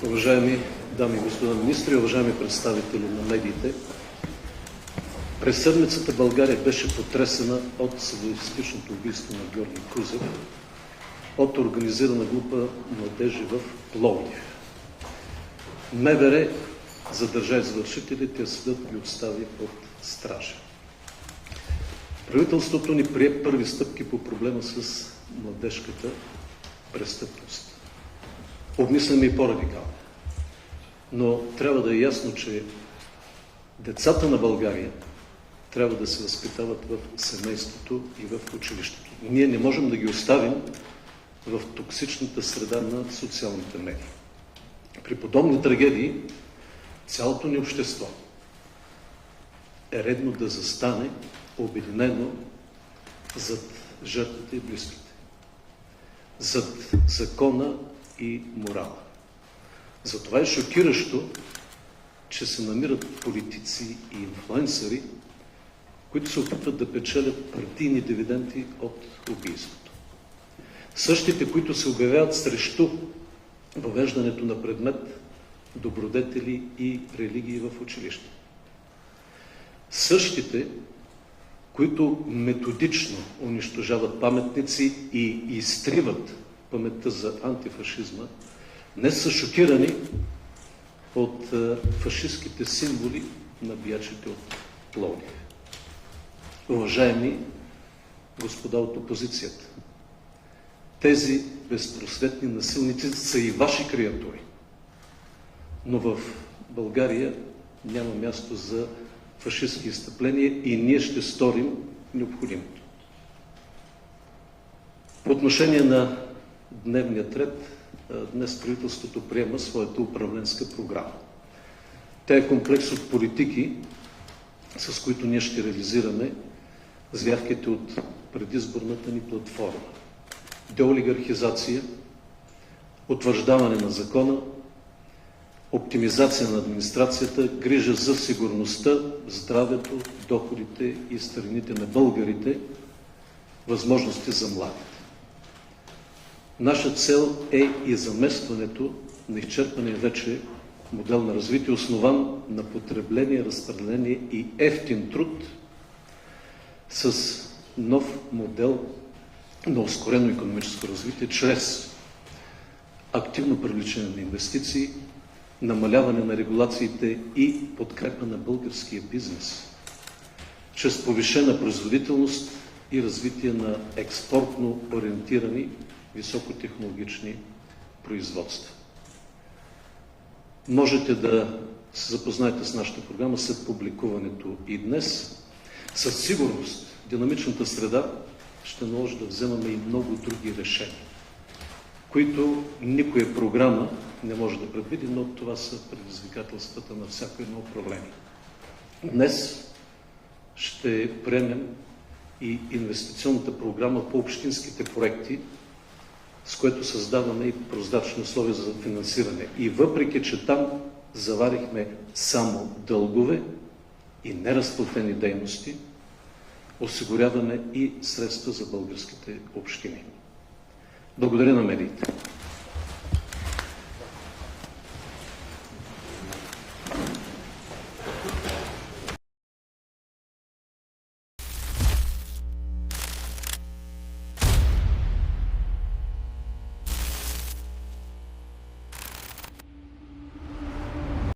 Уважаеми дами и господа министри, уважаеми представители на медиите, през седмицата България беше потресена от садистичното убийство на Георги Кузев от организирана група младежи в Пловдив. МВР задържа извършителите, а съдът ги остави под стража. Правителството ни прие първи стъпки по проблема с младежката престъпност. Обмисляме и по-радикално. Но трябва да е ясно, че децата на България трябва да се възпитават в семейството и в училището. Ние не можем да ги оставим в токсичната среда на социалните медии. При подобни трагедии цялото ни общество е редно да застане обединено зад жертвите и близките, зад закона и морала. Затова е шокиращо, че се намират политици и инфлуенсъри, които се опитват да печелят партийни дивиденти от убийството. Същите, които се обявяват срещу въвеждането на предмет добродетели и религии в училище. Същите, които методично унищожават паметници и изтриват паметта за антифашизма, днес са шокирани от фашистските символи на биячите от Пловдив. Уважаеми господа от опозицията, тези безпросветни насилници са и ваши креатури, но в България няма място за фашистски изстъпления и ние ще сторим необходимото. По отношение на дневния ред, днес правителството приема своята управленска програма. Тя е комплекс от политики, с които ние ще реализираме заявките от предизборната ни платформа. Деолигархизация, утвърждаване на закона, оптимизация на администрацията, грижа за сигурността, здравето, доходите и старините на българите, възможности за младите. Наша цел е и заместването на изчерпания вече модел на развитие, основан на потребление, разпределение и евтин труд, с нов модел на ускорено икономическо развитие, чрез активно привличане на инвестиции, намаляване на регулациите и подкрепа на българския бизнес, чрез повишена производителност и развитие на експортно ориентирани високотехнологични производства. Можете да се запознаете с нашата програма след публикуването и днес. Със сигурност динамичната среда ще наложи да вземаме и много други решения, които никоя програма не може да предвиди, но това са предизвикателствата на всяко едно управление. Днес ще приемем и инвестиционната програма по общинските проекти, с което създаваме и прозрачни условия за финансиране. И въпреки, че там заварихме само дългове и неразплатени дейности, осигуряваме и средства за българските общини. Благодаря на медиите.